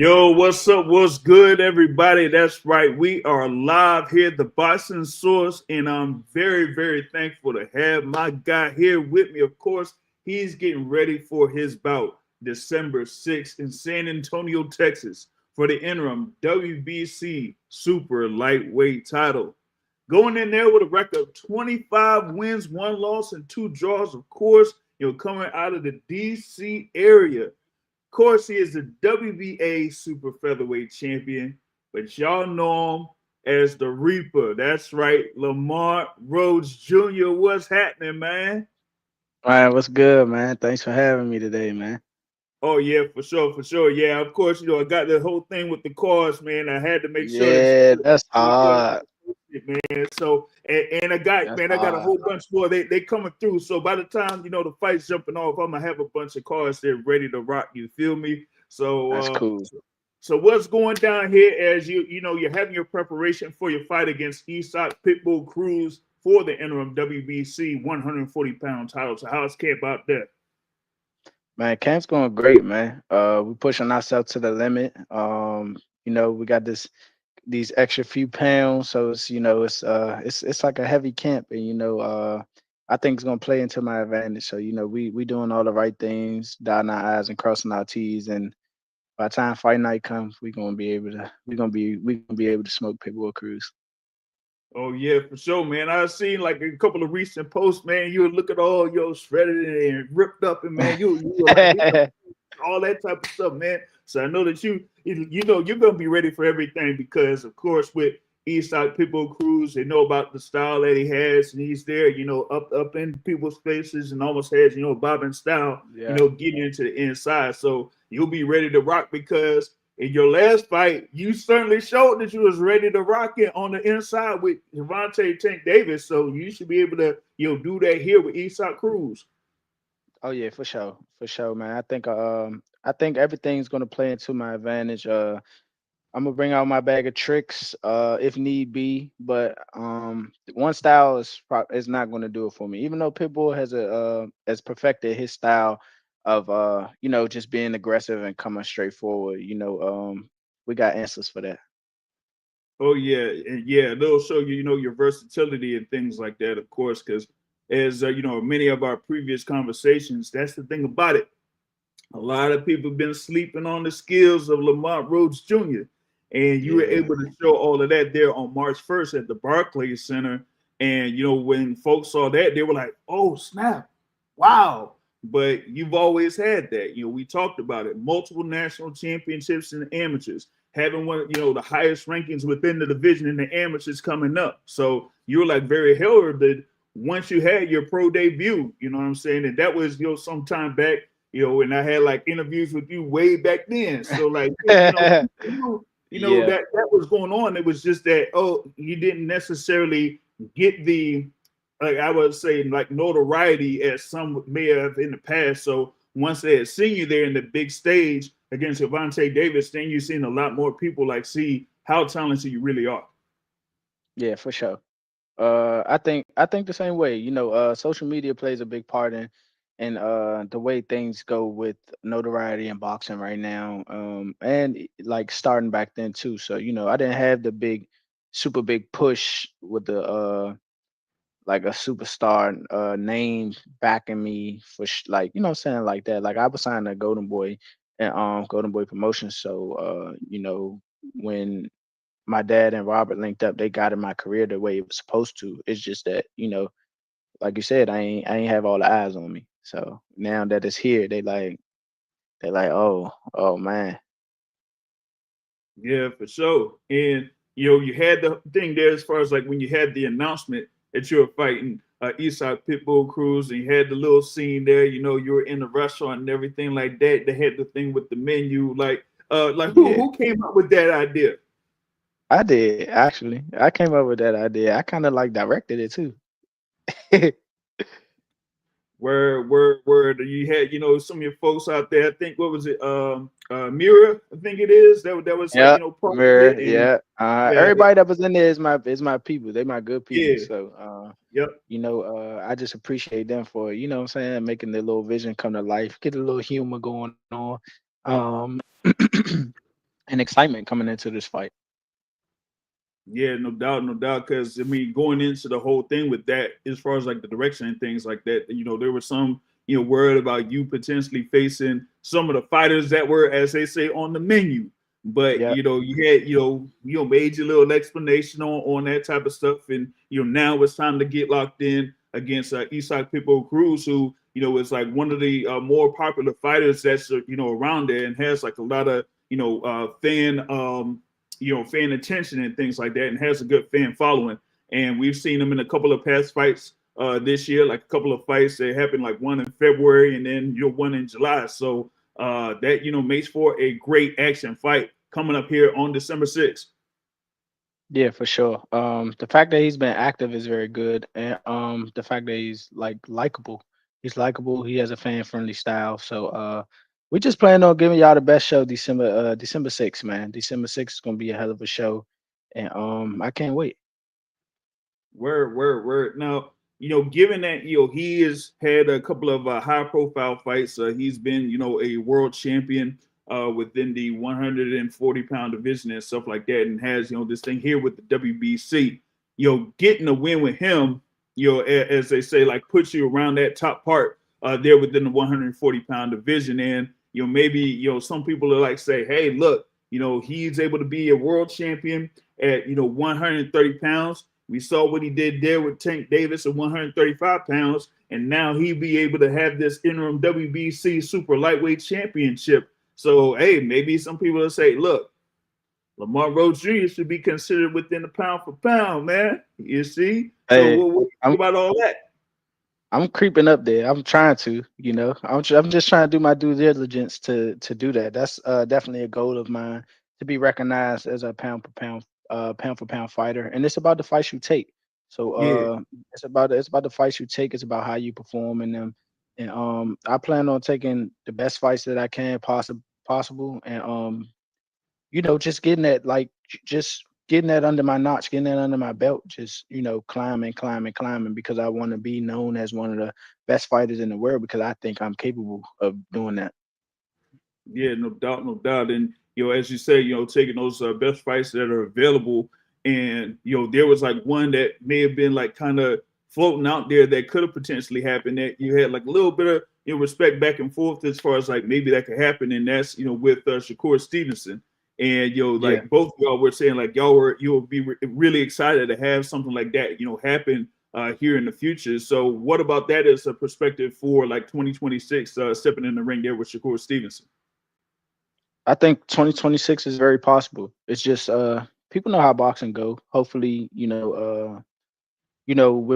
Yo, what's up? What's good, everybody? That's right. We are live here at the Boxing Source, and I'm very, very thankful to have my guy here with me. Of course, he's getting ready for his bout December 6th in San Antonio, Texas, for the interim WBC Super Lightweight title. Going in there with a record of 25 wins, one loss, and two draws, of course, coming out of the DC area. Of course, he is the WBA super featherweight champion, but y'all know him as the Reaper. That's right, Lamont Roach Jr. What's happening, man? All right, what's good, man? Thanks for having me today, man. Oh yeah, for sure, for sure. Yeah, of course. I got the whole thing with the cars, man. I had to make sure that Yeah, that's you hard. man. So and That's I got a hard. whole bunch more. They coming through. So by the time the fight's jumping off, I'm gonna have a bunch of cars there ready to rock. You feel me? So That's cool. so what's going down here as you're having your preparation for your fight against Isak Pitbull Cruz for the interim WBC 140-pound title. So how's camp out there? Man, camp's going great, man. We pushing ourselves to the limit. We got these extra few pounds, so it's like a heavy camp, and I think it's gonna play into my advantage. So we doing all the right things, dotting our I's and crossing our T's, and by the time fight night comes, we gonna be able to smoke Pitbull Cruise. Oh yeah, for sure, man. I've seen like a couple of recent posts, man. You look at all your shredded and ripped up, and man, you were like all that type of stuff, man. So I know that you're gonna be ready for everything because, of course, with Eastside Pitbull Cruz, they know about the style that he has, and he's there, up in people's faces, and almost has, bobbing style, Yeah. getting into the inside. So you'll be ready to rock because in your last fight, you certainly showed that you was ready to rock it on the inside with Javante Tank Davis. So you should be able to, do that here with Eastside Cruz. Oh yeah, for sure, man. I think everything's gonna play into my advantage. I'm gonna bring out my bag of tricks, if need be, but one style is not gonna do it for me. Even though Pitbull has perfected his style of just being aggressive and coming straight forward. We got answers for that. Oh yeah, and yeah, they'll show you, your versatility and things like that, of course, because as many of our previous conversations, that's the thing about it. A lot of people have been sleeping on the skills of Lamont Roach Jr. And you were Yeah, able to show all of that there on March 1st at the Barclays Center. And when folks saw that, they were like, "Oh snap, wow!" But you've always had that. We talked about it. Multiple national championships in the amateurs, having one, the highest rankings within the division in the amateurs coming up. So you're like very heralded once you had your pro debut. You know what I'm saying? And that was sometime back, and I had like interviews with you way back then. So like, yeah, that was going on. It was just that you didn't necessarily get the, like I would say, like notoriety as some may have in the past. So once they had seen you there in the big stage against Javante Davis, then you've seen a lot more people like see how talented you really are. yeah, for sure. I think the same way. Social media plays a big part in the way things go with notoriety in boxing right now. And like starting back then too. So I didn't have the super big push with the like a superstar name backing me for like saying like that. Like I was signed to Golden Boy and Golden Boy Promotions. So when my dad and Robert linked up, they got in my career the way it was supposed to. It's just that, like you said, I ain't have all the eyes on me. So now that it's here, they like, oh man. Yeah, for sure. And you had the thing there as far as like when you had the announcement that you were fighting Eastside Pitbull Cruz, and you had the little scene there. You were in the restaurant and everything like that. They had the thing with the menu. Like who Yeah. who came up with that idea? I did actually. I came up with that idea. I kind of like directed it too. Where you had some of your folks out there. I think what was it? Mira, I think it is. That was like Yeah, part of mirror. it, and Yeah. yeah, Everybody that was in there is my people. They my good people. yeah, So yep. I just appreciate them for, what I'm saying, making their little vision come to life, get a little humor going on. Um and excitement coming into this fight. Yeah, no doubt, no doubt. Because I mean, going into the whole thing with that, as far as like the direction and things like that, there was some worried about you potentially facing some of the fighters that were, as they say, on the menu. But Yeah, you had made your little explanation on that type of stuff, and now it's time to get locked in against Isak Pitbull Cruz, who is like one of the more popular fighters that's around there and has like a lot of fan attention and things like that, and has a good fan following. And we've seen him in a couple of past fights this year, like a couple of fights that happened, like one in February and then one in July. So that makes for a great action fight coming up here on December 6th. yeah, for sure. The fact that he's been active is very good, and the fact that he's like likable. He's likable. He has a fan friendly style. So we just plan on giving y'all the best show December 6th, man. December 6th is gonna be a hell of a show, and I can't wait. Word. Now, given that he has had a couple of high profile fights, he's been a world champion within the 140-pound division and stuff like that, and has this thing here with the WBC. Getting a win with him, as they say, like puts you around that top part there within the 140-pound division, and maybe some people are like say, hey, look, he's able to be a world champion at 130 pounds. We saw what he did there with Tank Davis at 135 pounds, and now he'll be able to have this interim WBC super lightweight championship. So, hey, maybe some people will say, look, Lamont Roach Jr. should be considered within the pound for pound, man. You see? So, Hey, what I'm about all that? I'm creeping up there. I'm trying to, I'm just trying to do my due diligence to do that. That's definitely a goal of mine, to be recognized as a pound for pound fighter. And it's about the fights you take. So Yeah. it's about the fights you take. It's about how you perform in them. And I plan on taking the best fights that I can possible, and just getting that, like, just getting that under my notch, getting that under my belt, just climbing, because I want to be known as one of the best fighters in the world, because I think I'm capable of doing that. Yeah, no doubt, no doubt. And as you say, taking those best fights that are available, and there was like one that may have been like kind of floating out there that could have potentially happened. That you had like a little bit of respect back and forth as far as like maybe that could happen, and that's with Shakur Stevenson. And Yeah. like both of y'all were saying, like you'll be really excited to have something like that happen here in the future. So what about that as a perspective for like 2026 stepping in the ring there with Shakur Stevenson? I think 2026 is very possible. It's just people know how boxing go. Hopefully, we're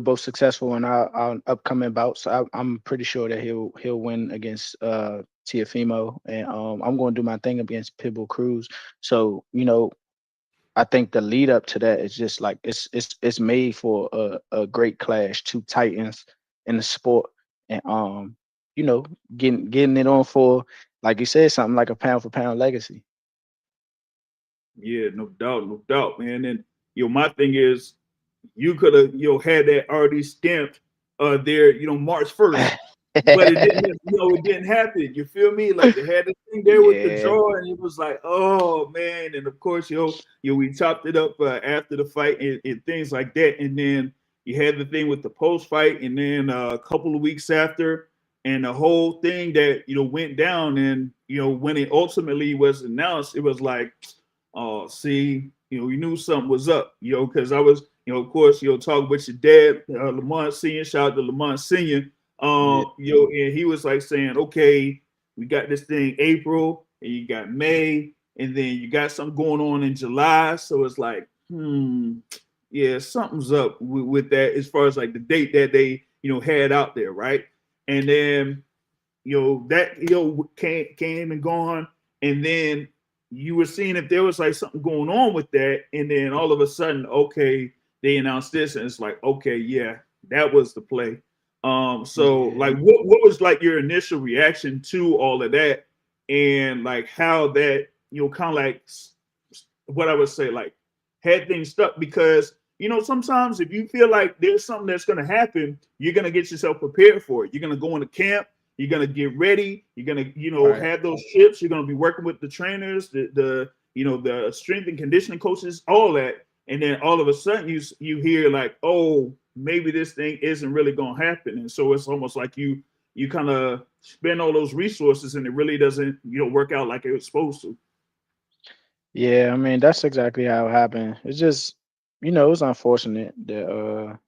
both successful in our upcoming bouts. I'm pretty sure that he'll win against Tiafimo, and I'm going to do my thing against Pitbull Cruz. So I think the lead up to that is just like it's made for a great clash, two titans in the sport, and you know, getting it on for, like you said, something like a pound for pound legacy. Yeah, no doubt, man. And my thing is, you could have had that already stamped there, March 1st, but it didn't happen. You feel me? Like they had the thing there with the Yeah, draw, and it was like, oh man. And of course, we chopped it up after the fight and things like that. And then you had the thing with the post fight, and then a couple of weeks after, and the whole thing that went down. And when it ultimately was announced, it was like, oh, see, you knew something was up, because I was, of course, talking with your dad, Lamont Senior. Shout out to Lamont Senior. yeah, And he was like saying, okay, we got this thing April, and you got May, and then you got something going on in July. So it's like, yeah, something's up with that as far as like the date that they, had out there, right? And then that came and gone, and then you were seeing if there was like something going on with that, and then all of a sudden, okay, they announced this, and it's like, okay, yeah, that was the play. So yeah. like, what was like your initial reaction to all of that, and like how that kind of like what I would say, like, had things stuck, because sometimes if you feel like there's something that's going to happen, you're going to get yourself prepared for it. You're going to go into camp. You're going to get ready. You're going to, Right. have those trips. You're going to be working with the trainers, the the strength and conditioning coaches, all that, and then all of a sudden you hear like, oh, maybe this thing isn't really gonna happen, and so it's almost like you kind of spend all those resources and it really doesn't work out like it was supposed to. Yeah, I mean that's exactly how it happened. It's just, it was unfortunate that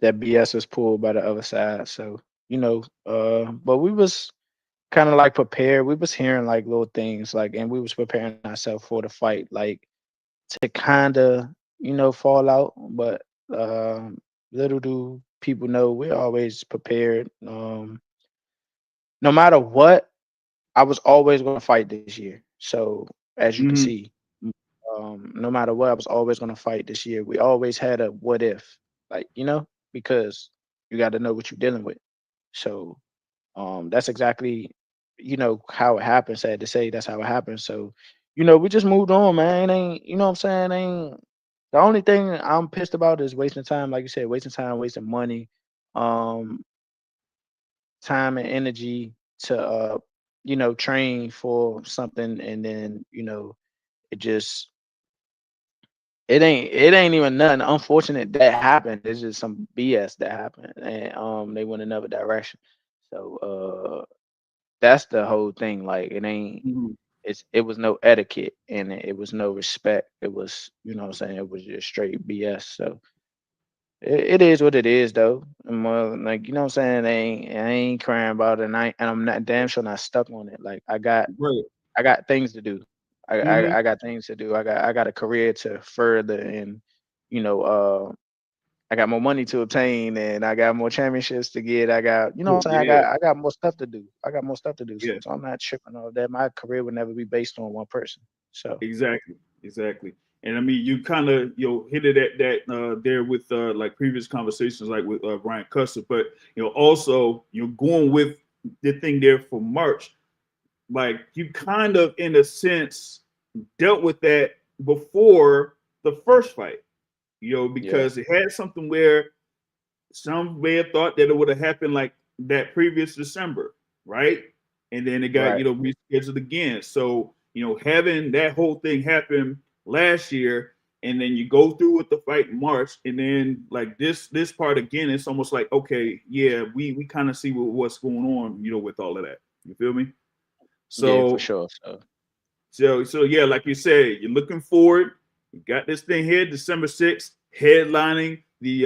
that BS was pulled by the other side. So, but we was kind of like prepared. We was hearing like little things like, and we was preparing ourselves for the fight, like to kind of, fall out. But little do people know we're always prepared. No matter what, I was always going to fight this year. So as you can Hmm. see, no matter what, I was always going to fight this year. We always had a what if, like, because you got to know what you're dealing with. So that's exactly, how it happened. Sad to say, that's how it happened. So, we just moved on, man. Ain't you know what I'm saying? Ain't the only thing I'm pissed about is wasting time, like you said, wasting time, wasting money, um, time and energy to train for something, and then, it just it ain't even nothing unfortunate that happened. It's just some BS that happened, and they went another direction. So that's the whole thing. Like Hmm. it was no etiquette and it was no respect. It was, what I'm saying, it was just straight BS. So it is what it is though. And more like, what I'm saying, I ain't crying about it, and I'm not damn sure not stuck on it. Like Right. I got things to do. I, Hmm. I I got things to do. I got a career to further, and you know, I got more money to obtain, and I got more championships to get. I got, what I'm saying, Yeah. I got more stuff to do. I got more stuff to do. So Yeah. I'm not tripping on that. My career would never be based on one person. So Exactly, exactly. And I mean, you kind of hit it at that there with like previous conversations, like with Brian Custer, but also you're going with the thing there for March. Like you kind of, in a sense, dealt with that before the first fight, yeah, because it had something where some may have thought that it would have happened like that previous December, right? And then it got, right. rescheduled again. So, having that whole thing happen last year, and then you go through with the fight in March, and then like this part again, it's almost like, okay, yeah, we kind of see what's going on, with all of that. You feel me? Yeah, for So sure. So so yeah, like you said, you're looking forward. You got this thing here, December 6th, headlining the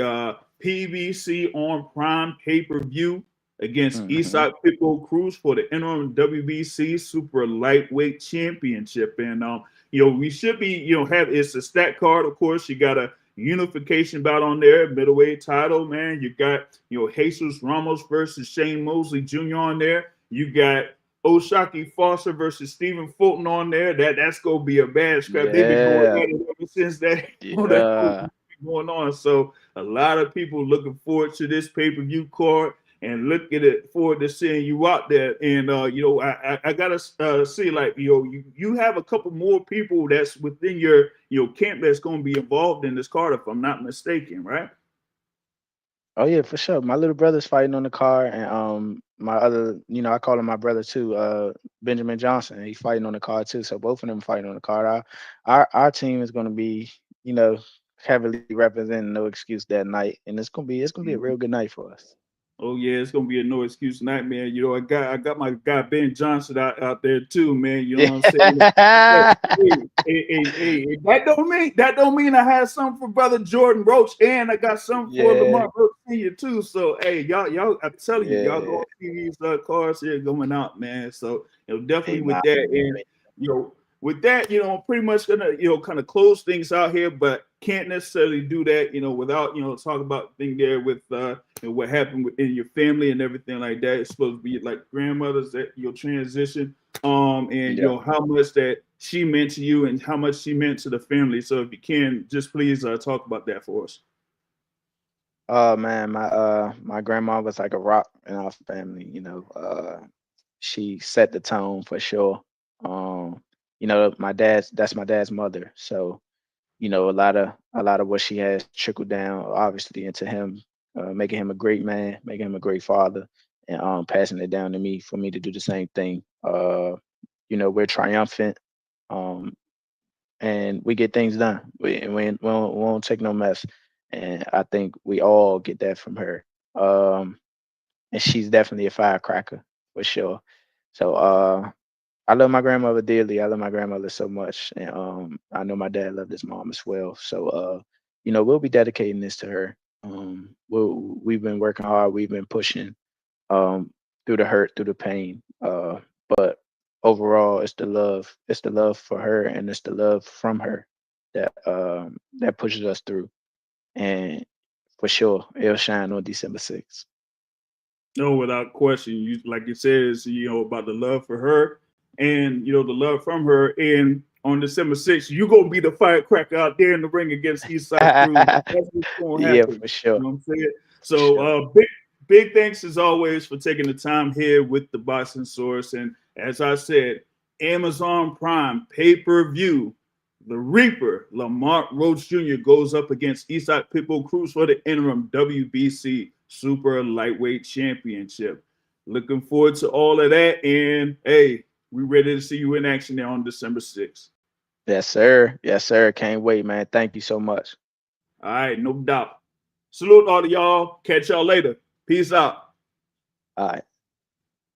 PBC on Prime pay-per-view against hmm Eastside Pitbull Cruz for the interim WBC Super Lightweight Championship. And we should be, have it's a stat card, of course. You got a unification bout on there, middleweight title, man. You got, Jesus Ramos versus Shane Mosley Jr. on there. You got Oshaki Foster versus Stephen Fulton on there. That's gonna be a bad scrap. They've been going yeah, at it ever since that that yeah. going on. So a lot of people looking forward to this pay-per-view card and looking it forward to seeing you out there. And I gotta see, like, you have a couple more people that's within your camp that's gonna be involved in this card, if I'm not mistaken, right? Oh yeah, for sure. My little brother's fighting on the card, and my other, I call him my brother too. Benjamin Johnson, he's fighting on the card too. So both of them fighting on the card. Our team is going to be, you know, heavily representing No Excuse that night, and it's gonna be a real good night for us. Oh yeah, it's gonna be a no excuse night, man. I got my guy Ben Johnson out there too, man. You know what I'm saying? Yeah. That don't mean I had something for brother Jordan Roach, and I got something for Yeah. Lamont Roach Jr. too. So hey, y'all, I'm telling you, y'all Yeah. gonna see these cars here going out, man. So Hey, definitely nah. with that, and you know, with that, I'm pretty much gonna kind of close things out here, but can't necessarily do that, without talk about thing there with what happened within your family and everything like that. It's supposed to be like grandmothers that your transition, and Yeah. how much that she meant to you and how much she meant to the family. So if you can, just please talk about that for us. Oh man, my grandma was like a rock in our family. She set the tone for sure. Um, that's my dad's mother. So, a lot of what she has trickled down obviously into him, making him a great man, making him a great father, and passing it down to me for me to do the same thing. We're triumphant. Um, and we get things done. We won't take no mess. And I think we all get that from her. Um, and she's definitely a firecracker for sure. So I love my grandmother dearly. I love my grandmother so much, and I know my dad loved his mom as well. So we'll be dedicating this to her. We've been working hard. We've been pushing um, through the hurt, through the pain. But overall, it's the love. It's the love for her, and it's the love from her that pushes us through. And for sure, it'll shine on December 6th. No, without question. You like you said, it's, about the love for her and the love from her. And on December 6th, you're gonna be the firecracker out there in the ring against Eastside Cruz. That's what's gonna Yeah, happen. for You sure, know what I'm saying? for So sure. big thanks as always for taking the time here with the Boxing Source. And as I said, Amazon Prime pay-per-view. The Reaper, Lamont Roach Jr. goes up against Eastside Pitbull Cruz for the interim WBC Super Lightweight Championship. Looking forward to all of that. And hey, we ready to see you in action there on December 6th. Yes, sir. Yes, sir. Can't wait, man. Thank you so much. All right, no doubt. Salute all of y'all. Catch y'all later. Peace out. All right.